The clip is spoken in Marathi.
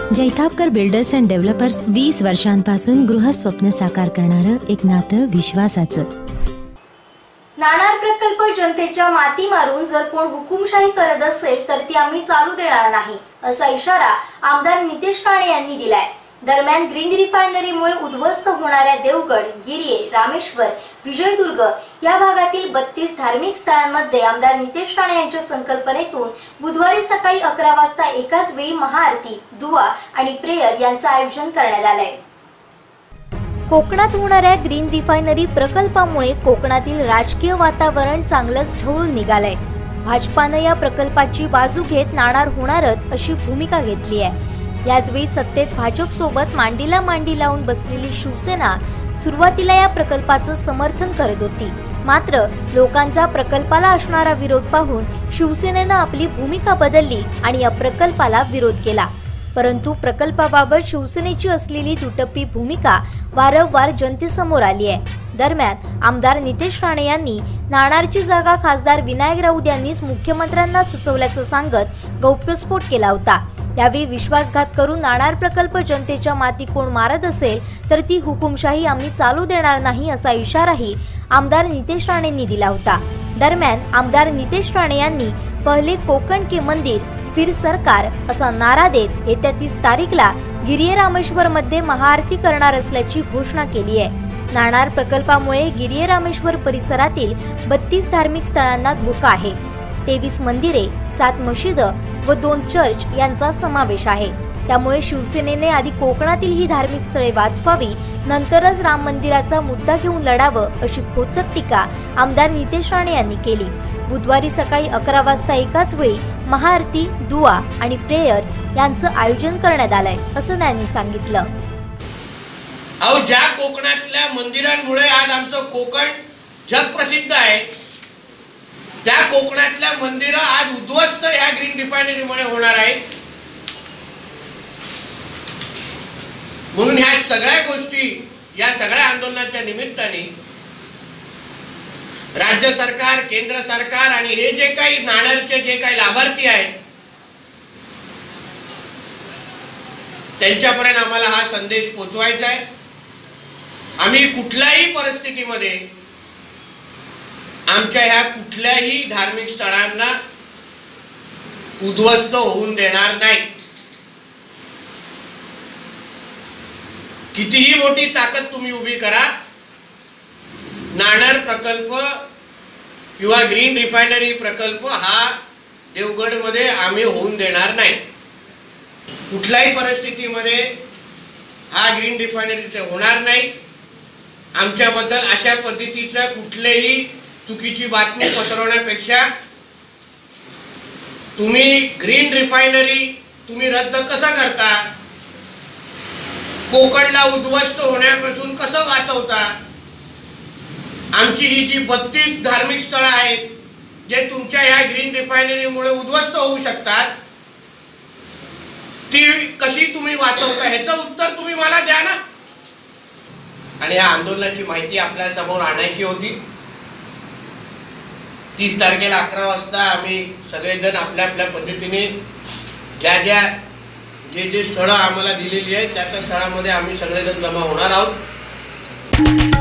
जैतापकर बिल्डर्स अँड डेव्हलपर्स 20 वर्षांपासून गृहस्वप्न साकार करणारं एक नातं विश्वासाचं। नाणार प्रकल्प जनतेच्या माती मारून जर कोण हुकुमशाही करत असेल तर ती आम्ही चालू देणार नाही, असा इशारा आमदार नितेश राणे यांनी दिलाय। दरम्यान ग्रीन रिफायनरीमुळे उद्ध्वस्त होणाऱ्या देवगड, गिरिये, रामेश्वर, विजयदुर्ग या भागातील 32 धार्मिक स्थळांमध्ये आमदार नितेश राणे यांच्या संकल्पनेतून बुधवारी सकाळी 11 वाजता एकाच वेळी महाआरती, दुआ आणि प्रेयर यांचं आयोजन करण्यात आलंय। कोकणात होणाऱ्या ग्रीन रिफायनरी प्रकल्पामुळे कोकणातील राजकीय वातावरण चांगलंच ढवळून निघालंय। भाजपाने या प्रकल्पाची बाजू घेत नाणार होणारच अशी भूमिका घेतली आहे। याचवेळी सत्तेत भाजप सोबत मांडीला मांडी लावून बसलेली शिवसेना सुरुवातीला या प्रकल्पाचं समर्थन करत होती, मात्र लोकांचा प्रकल्पाला असणारा विरोध पाहून शिवसेनेनं आपली भूमिका बदलली आणि या प्रकल्पाला विरोध केला। परंतु प्रकल्पाबाबत शिवसेनेची असलेली दुटप्पी भूमिका वारंवार जनतेसमोर आली आहे। दरम्यान आमदार नितेश राणे यांनी नाणारची जागा खासदार विनायक राऊत यांनीच मुख्यमंत्र्यांना सुचवल्याचं सांगत गौप्यस्फोट केला होता। यावेळी विश्वासघात करून नाणार प्रकल्प जनतेच्या माती कोण मारत असेल तर ती हुकुमशाही आम्ही चालू देणार नाही, असा इशाराही आमदार नितेश राणेंनी दिला होता। दरम्यान आमदार नितेश राणे यांनी पहिले कोकण के मंदिर फिर सरकार असा नारा देत येत्या 30 तारीखला गिरिये रामेश्वर मध्ये महाआरती करणार असल्याची घोषणा केली आहे। नाणार प्रकल्पामुळे गिरिये रामेश्वर परिसरातील 32 धार्मिक स्थळांना धोका आहे। 23 मंदिरे, 7 मशिद व 2 चर्च यांचा समावेश आहे। त्यामुळे शिवसेनेने आधी कोकणातील ही धार्मिक स्थळे वाचवावी, नंतरच राम मंदिराचा मुद्दा घेऊन लढावं, अशी खोचक टीका आमदार नितेश राणे यांनी केली। बुधवारी सकाळी 11 वाजता एकाच वेळी महाआरती, दुआ आणि प्रेयर यांचं आयोजन करण्यात आलंय, असं त्यांनी सांगितलं। ज्या कोकणातल्या मंदिरांमुळे आज आमचं कोकण जगप्रसिद्ध आहे, त्या कोकणातल्या मंदिरं आज उद्ध्वस्त ह्या ग्रीन रिफायनरीमुळे होणार आहे। म्हणून ह्या सगळ्या गोष्टी, या सगळ्या आंदोलनाच्या निमित्ताने राज्य सरकार, केंद्र सरकार आणि हे जे काही नाणारचे जे काही लाभार्थी आहेत त्यांच्यापर्यंत आम्हाला हा संदेश पोहोचवायचा आहे। आम्ही कुठल्याही परिस्थितीमध्ये आमच्या ह्या कुठल्याही धार्मिक स्थळांना उद्ध्वस्त होऊन देणार नाही। कितीही मोठी ताकद तुम्ही उभी करा, नाणार प्रकल्प किंवा ग्रीन रिफायनरी प्रकल्प हा देवगडमध्ये आम्ही होऊन देणार नाही। कुठल्याही परिस्थितीमध्ये हा ग्रीन रिफायनरीचे होणार नाही। आमच्याबद्दल अशा पद्धतीचं कुठलेही चुकीची बातमी पसरवण्यापेक्षा तुम्ही ग्रीन रिफायनरी तुम्ही रद्द कसं करता, कोकणला उद्ध्वस्त होण्यापासून कसं वाचवता, आमची ही जी 32 धार्मिक स्थळं आहेत जे तुमच्या ह्या ग्रीन रिफायनरीमुळे उद्ध्वस्त होऊ शकतात, ती कशी तुम्ही वाचवता, ह्याचं उत्तर तुम्ही मला द्या ना। आणि या आंदोलनाची माहिती आपल्या समोर आणायची होती। 30 तारखेला 11 वाजता आम्ही सगळेजण आपल्या आपल्या पद्धतीने जे स्थळं आम्हाला दिलेली आहेत त्या स्थळामध्ये आम्ही सगळेजण जमा होणार आहोत।